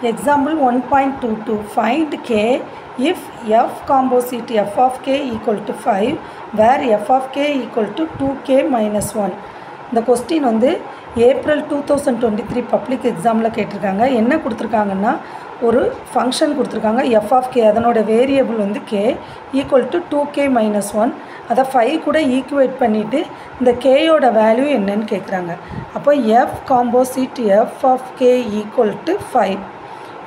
Example 1.22. Find k if f composite f of k equal to 5 where f of k equal to 2k minus 1. இந்த question வந்து April 2023 public எக்ஸாமில் கேட்டிருக்காங்க. என்ன கொடுத்துருக்காங்கன்னா ஒரு function கொடுத்துருக்காங்க எஃப் ஆஃப் கே, அதனோட வேரியபிள் வந்து K equal to 2k minus 1. அதை 5 கூட ஈக்குவேட் பண்ணிவிட்டு இந்த கேயோட வேல்யூ என்னன்னு கேட்குறாங்க. அப்போ f composite f of k equal to 5.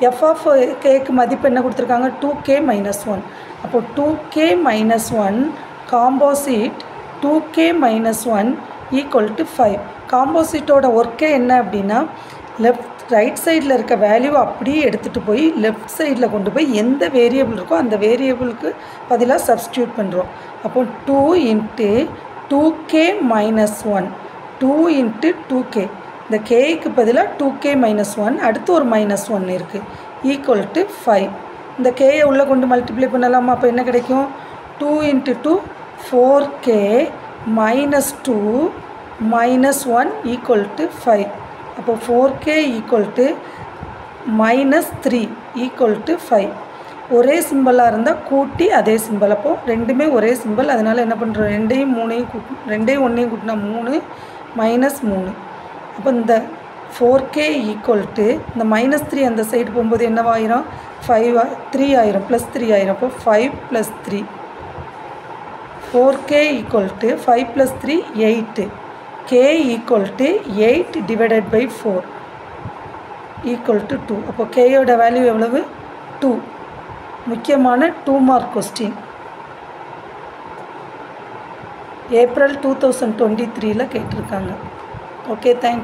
F of கேக்கு மதிப்பு என்ன கொடுத்துருக்காங்க 2k மைனஸ் 1. அப்போது 2k minus 1 composite 2k minus 1 equal to 5. காம்போசிட்டோட ஒர்க்கே என்ன அப்படின்னா ரைட் சைடில் இருக்க வேல்யூ அப்படியே எடுத்துகிட்டு போய் லெஃப்ட் சைடில் கொண்டு போய் எந்த வேரியபிள் இருக்கோ அந்த வேரியபிளுக்கு பதிலாக சப்ஸ்டியூட் பண்ணுறோம். அப்போ 2 into 2k minus 1 2 into 2k, இந்த கேக்கு பதிலாக 2k மைனஸ் 1 அடுத்து ஒரு மைனஸ் 1 இருக்குது ஈக்குவல் டு 5. இந்த கேயை உள்ளே கொண்டு மல்டிப்ளை பண்ணலாமா? அப்போ என்ன கிடைக்கும் 2 into 2 4k minus 2 minus 1 equal to 5. அப்போ 4k equal to minus 3 equal to 5. ஒரே சிம்பிளாக இருந்தால் கூட்டி அதே சிம்பிள், அப்போது ரெண்டுமே ஒரே சிம்பிள், அதனால் என்ன பண்ணுறோம் 2யும் 3யும் ரெண்டையும் 1யும் கூட்டினா 3 மைனஸ் 3. அப்போ இந்த 4k ஈக்குவல் டு இந்த மைனஸ் 3 அந்த சைடு போகும்போது என்னவாயிரும் 3 ஆயிரும் ப்ளஸ் 3 ஆயிரும். அப்போ 5 plus 3 4k equal to 5 plus 3 8. k equal to 8 divided by 4 equal to 2. அப்போ கேயோட வேல்யூ எவ்வளவு 2. முக்கியமான 2 மார்க் கொஸ்டின் ஏப்ரல் 2023 கேட்டிருக்காங்க. Okay, thank you.